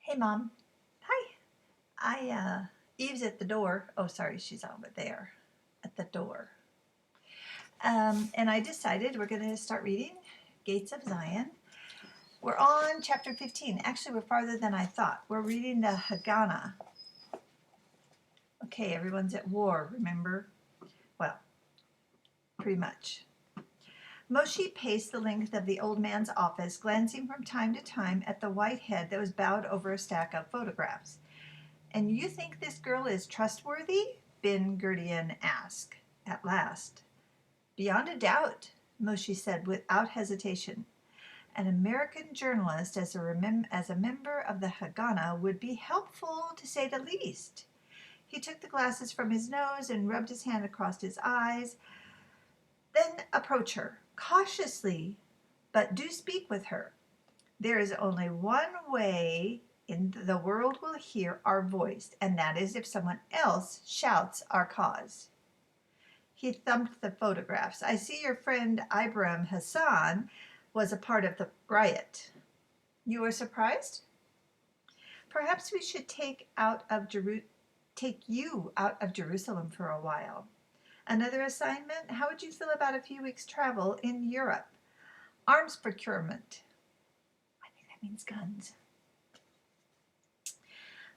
Hey, Mom. Hi. Eve's at the door. Oh, sorry, she's over there at the door. And I decided we're going to start reading Gates of Zion. We're on chapter 15. Actually, we're farther than I thought. We're reading the Haganah. Okay, everyone's at war, remember? Well, pretty much. Moshe paced the length of the old man's office, glancing from time to time at the white head that was bowed over a stack of photographs. "And you think this girl is trustworthy?" Ben Gurion asked, at last. "Beyond a doubt," Moshe said without hesitation. "An American journalist as a member of the Haganah would be helpful, to say the least." He took the glasses from his nose and rubbed his hand across his eyes. "Then approach her, cautiously, but do speak with her. There is only one way in the world will hear our voice, and that is if someone else shouts our cause." He thumped the photographs. "I see your friend Ibrahim Hassan was a part of the riot. You are surprised? Perhaps we should take you out of Jerusalem for a while. Another assignment? How would you feel about a few weeks' travel in Europe? Arms procurement." I think that means guns.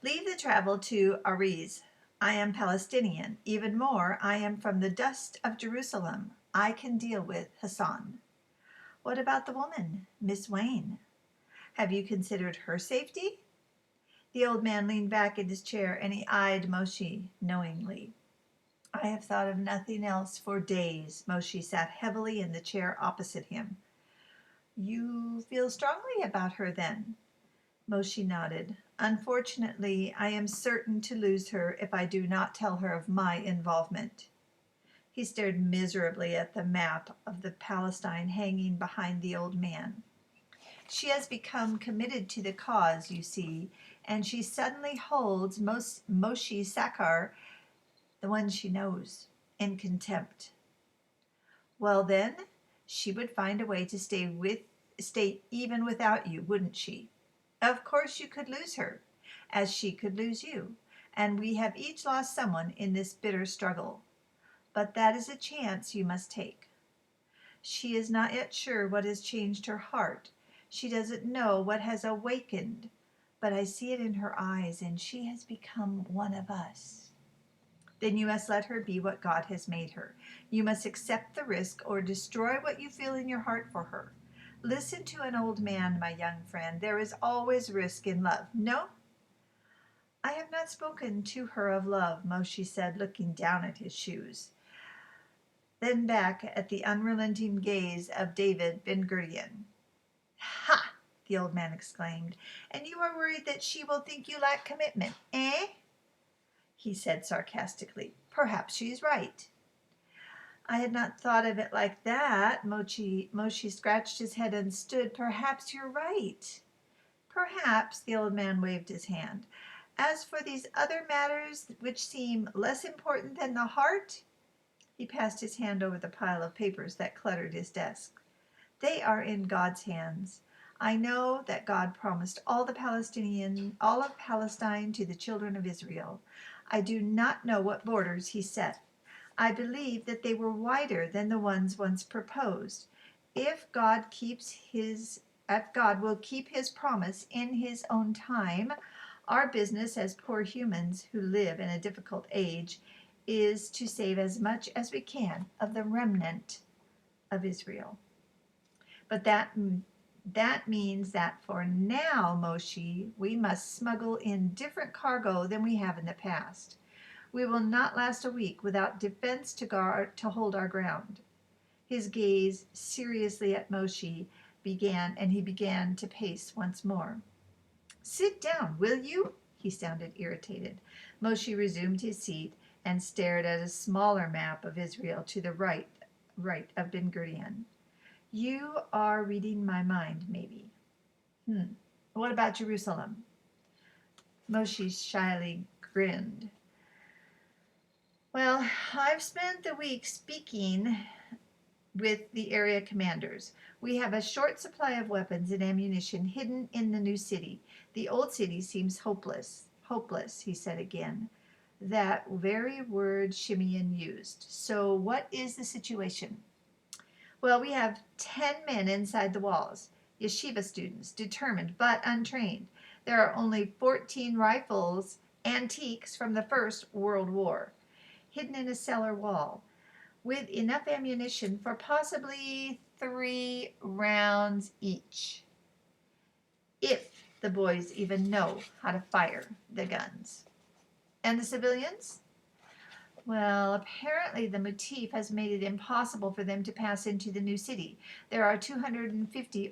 "Leave the travel to Ariz. I am Palestinian. Even more, I am from the dust of Jerusalem. I can deal with Hassan." "What about the woman, Miss Wayne? Have you considered her safety?" The old man leaned back in his chair and he eyed Moshe knowingly. "I have thought of nothing else for days." Moshe sat heavily in the chair opposite him. "You feel strongly about her, then?" Moshe nodded. "Unfortunately, I am certain to lose her if I do not tell her of my involvement." He stared miserably at the map of the Palestine hanging behind the old man. "She has become committed to the cause, you see, and she suddenly holds Moshe Sakar, the one she knows, in contempt." "Well, then, she would find a way to stay even without you, wouldn't she? Of course you could lose her, as she could lose you, and we have each lost someone in this bitter struggle. But that is a chance you must take. She is not yet sure what has changed her heart. She doesn't know what has awakened, but I see it in her eyes, and she has become one of us. Then you must let her be what God has made her. You must accept the risk or destroy what you feel in your heart for her. Listen to an old man, my young friend. There is always risk in love. No?" "I have not spoken to her of love," Moshe said, looking down at his shoes, then back at the unrelenting gaze of David Ben Gurion. "Ha!" the old man exclaimed. "And you are worried that she will think you lack commitment, eh?" He said sarcastically. "Perhaps she is right." "I had not thought of it like that." Moshe scratched his head and stood. "Perhaps you're right." "Perhaps," the old man waved his hand. "As for these other matters which seem less important than the heart," he passed his hand over the pile of papers that cluttered his desk, "they are in God's hands. I know that God promised all of Palestine to the children of Israel. I do not know what borders he set. I believe that they were wider than the ones once proposed. If God will keep his promise in his own time, our business as poor humans who live in a difficult age is to save as much as we can of the remnant of Israel. But that means that for now, Moshe, we must smuggle in different cargo than we have in the past. We will not last a week without defense to hold our ground." His gaze seriously at Moshe began to pace once more. "Sit down, will you?" He sounded irritated. Moshe resumed his seat and stared at a smaller map of Israel to the right of Ben Gurion. "You are reading my mind, maybe. What about Jerusalem?" Moshe shyly grinned. "Well, I've spent the week speaking with the area commanders. We have a short supply of weapons and ammunition hidden in the new city. The old city seems hopeless. Hopeless, he said again. That very word Shimeon used. So, what is the situation? Well, we have 10 men inside the walls, yeshiva students, determined but untrained. There are only 14 rifles, antiques from the First World War, hidden in a cellar wall, with enough ammunition for possibly 3 rounds each, if the boys even know how to fire the guns. And the civilians? Well, apparently the motif has made it impossible for them to pass into the new city. There are 250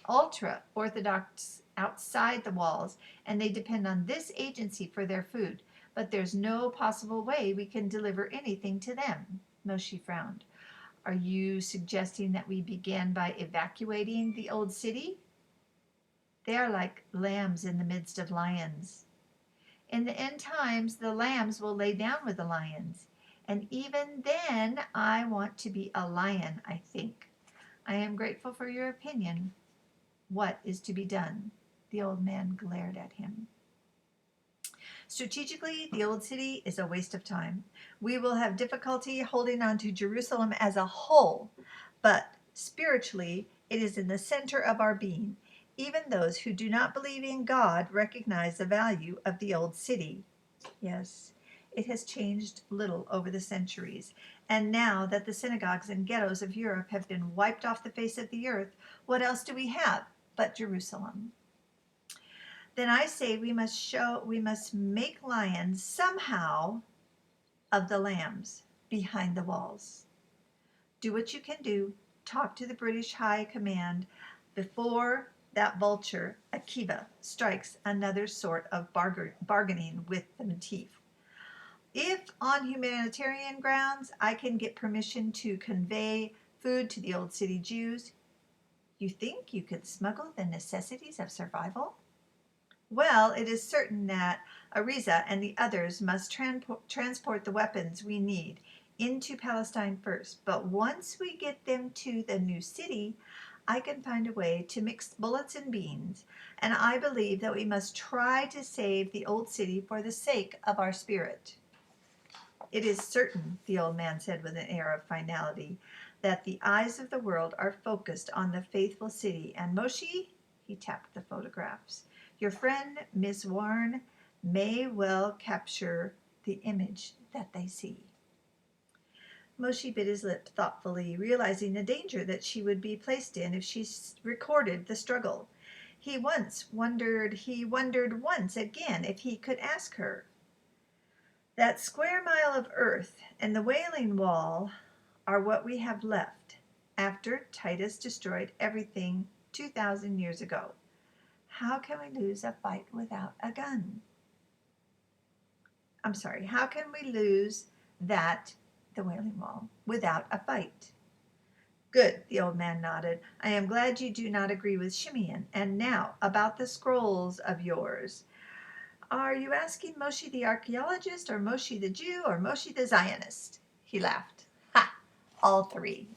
ultra Orthodox outside the walls, and they depend on this agency for their food. But there's no possible way we can deliver anything to them. Moshe frowned. Are you suggesting that we begin by evacuating the old city? They are like lambs in the midst of lions. In the end times, the lambs will lay down with the lions. And even then, I want to be a lion, I think. I am grateful for your opinion. What is to be done? The old man glared at him. Strategically, the old city is a waste of time. We will have difficulty holding on to Jerusalem as a whole, but spiritually, it is in the center of our being. Even those who do not believe in God recognize the value of the old city. Yes, it has changed little over the centuries, and now that the synagogues and ghettos of Europe have been wiped off the face of the earth, what else do we have but Jerusalem? Then I say we must make lions somehow of the lambs behind the walls. Do what you can do. Talk to the British High Command before that vulture, Akiva, strikes another sort of bargaining with the motif. If on humanitarian grounds I can get permission to convey food to the old city Jews, you think you could smuggle the necessities of survival? Well, it is certain that Ariza and the others must transport the weapons we need into Palestine first. But once we get them to the new city, I can find a way to mix bullets and beans. And I believe that we must try to save the old city for the sake of our spirit. It is certain, the old man said with an air of finality, that the eyes of the world are focused on the faithful city. And Moshe, he tapped the photographs. Your friend, Miss Warren, may well capture the image that they see. Moshe bit his lip thoughtfully, realizing the danger that she would be placed in if she recorded the struggle. He wondered once again if he could ask her. That square mile of earth and the Wailing Wall are what we have left after Titus destroyed everything 2,000 years ago. How can we lose a fight without a gun? How can we lose the Wailing Wall, without a fight? Good, the old man nodded. I am glad you do not agree with Shimeon. And now, about the scrolls of yours. Are you asking Moshe the archaeologist, or Moshe the Jew, or Moshe the Zionist? He laughed. Ha! All three.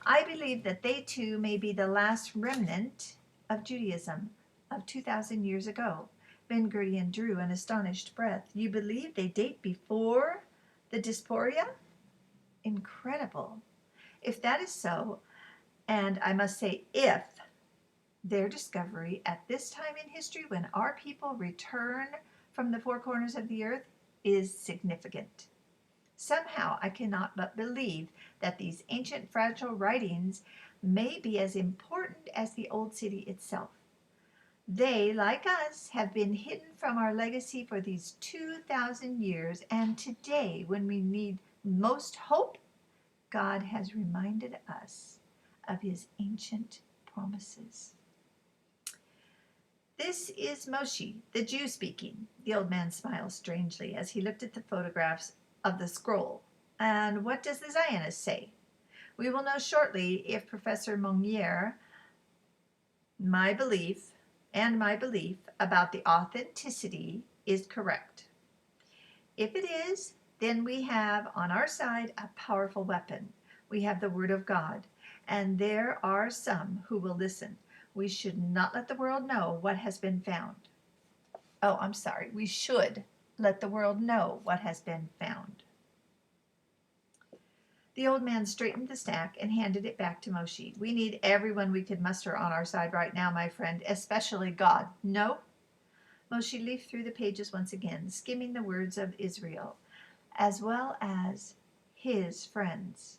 I believe that they too may be the last remnant of Judaism of 2,000 years ago. Ben Gurion drew an astonished breath. You believe they date before the Diaspora? Incredible. If that is so, and I must say if, their discovery at this time in history when our people return from the four corners of the earth is significant. Somehow I cannot but believe that these ancient fragile writings may be as important as the old city itself. They, like us, have been hidden from our legacy for these 2,000 years, and today, when we need most hope, God has reminded us of his ancient promises. This is Moshe, the Jew speaking. The old man smiled strangely as he looked at the photographs of the scroll. And what does the Zionist say? We will know shortly if Professor Monnier, my belief about the authenticity is correct. If it is, then we have on our side a powerful weapon. We have the Word of God, and there are some who will listen. We should not let the world know what has been found. Oh, I'm sorry. We should let the world know what has been found. The old man straightened the stack and handed it back to Moshe. We need everyone we could muster on our side right now, my friend, especially God. No? Moshe leafed through the pages once again, skimming the words of Israel, as well as his friends.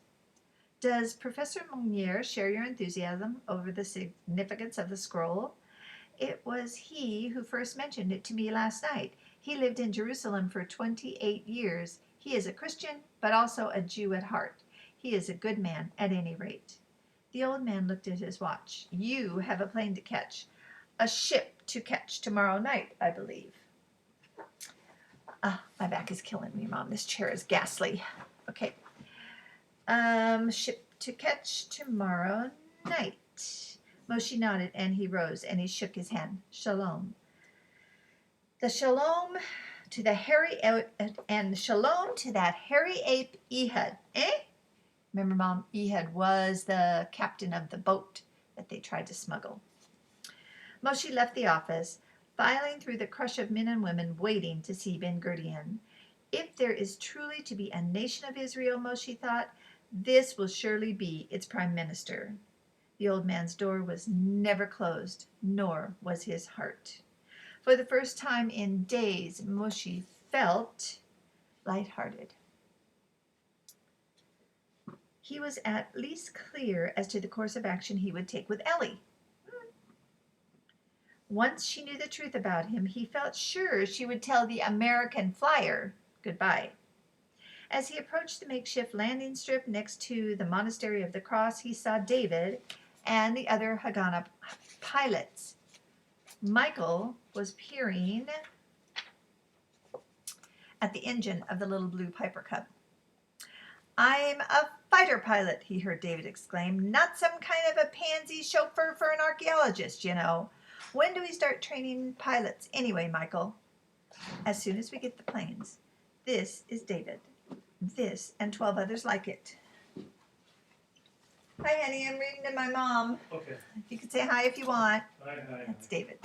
Does Professor Monnier share your enthusiasm over the significance of the scroll? It was he who first mentioned it to me last night. He lived in Jerusalem for 28 years. He is a Christian, but also a Jew at heart. He is a good man, at any rate. The old man looked at his watch. You have a plane to catch. A ship to catch tomorrow night, I believe. My back is killing me, Mom. This chair is ghastly. Okay. Ship to catch tomorrow night. Moshe nodded and he rose and he shook his hand. Shalom. The shalom to the hairy and shalom to that hairy ape Ehud. Remember, Mom, Ehud was the captain of the boat that they tried to smuggle. Moshe left the office, filing through the crush of men and women waiting to see Ben-Gurion. If there is truly to be a nation of Israel, Moshe thought, this will surely be its prime minister. The old man's door was never closed, nor was his heart. For the first time in days, Moshe felt lighthearted. He was at least clear as to the course of action he would take with Ellie. Once she knew the truth about him, he felt sure she would tell the American flyer goodbye. As he approached the makeshift landing strip next to the Monastery of the Cross, he saw David and the other Haganah pilots. Michael was peering at the engine of the little blue Piper Cub. I'm a fighter pilot, he heard David exclaim. Not some kind of a pansy chauffeur for an archaeologist, you know. When do we start training pilots anyway, Michael? As soon as we get the planes. This is David. This and 12 others like it. Hi, honey. I'm reading to my mom. Okay. You can say hi if you want. Hi. That's David.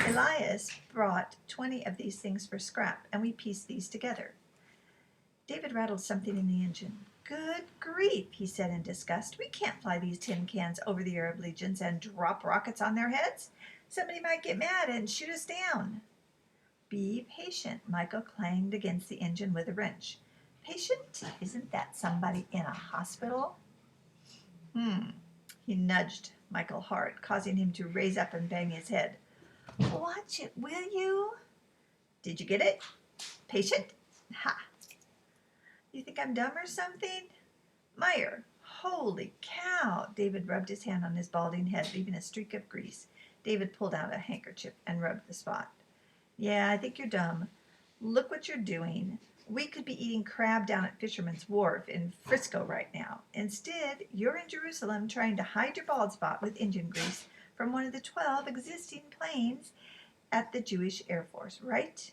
Elias brought 20 of these things for scrap, and we pieced these together. David rattled something in the engine. Good grief, he said in disgust. We can't fly these tin cans over the Arab legions and drop rockets on their heads. Somebody might get mad and shoot us down. Be patient, Michael clanged against the engine with a wrench. Patient? Isn't that somebody in a hospital? He nudged Michael hard, causing him to raise up and bang his head. Watch it, will you? Did you get it? Patient? Ha! You think I'm dumb or something? Meyer, holy cow! David rubbed his hand on his balding head, leaving a streak of grease. David pulled out a handkerchief and rubbed the spot. Yeah, I think you're dumb. Look what you're doing. We could be eating crab down at Fisherman's Wharf in Frisco right now. Instead, you're in Jerusalem trying to hide your bald spot with engine grease from one of the 12 existing planes at the Jewish Air Force, right?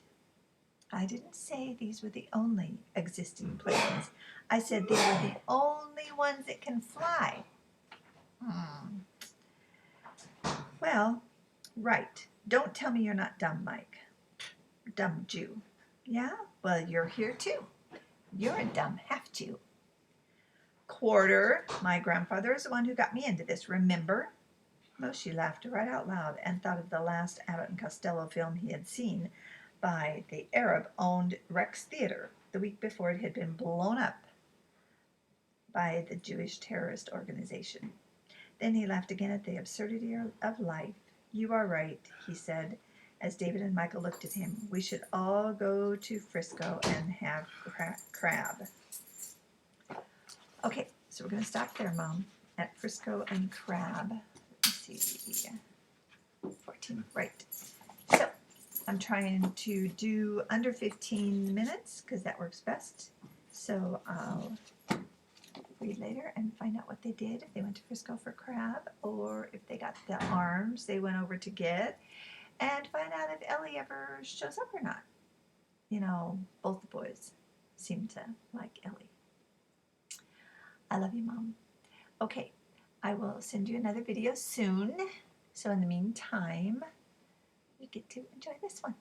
I didn't say these were the only existing planes. I said they were the only ones that can fly. Well, right. Don't tell me you're not dumb, Mike. Dumb Jew. Yeah? Well, you're here too. You're a dumb half-Jew. Quarter. My grandfather is the one who got me into this, remember? Moshe laughed right out loud and thought of the last Abbott and Costello film he had seen by the Arab-owned Rex Theater the week before it had been blown up by the Jewish terrorist organization. Then he laughed again at the absurdity of life. You are right, he said, as David and Michael looked at him. We should all go to Frisco and have crab. Okay, so we're going to stop there, Mom, at Frisco and crab. Let's see. 14, right. So I'm trying to do under 15 minutes because that works best. So I'll read later and find out what they did, if they went to Frisco for crab or if they got the arms they went over to get, and find out if Ellie ever shows up or not. you know, both the boys seem to like Ellie. I love you, Mom. Okay, I will send you another video soon. So in the meantime, you get to enjoy this one.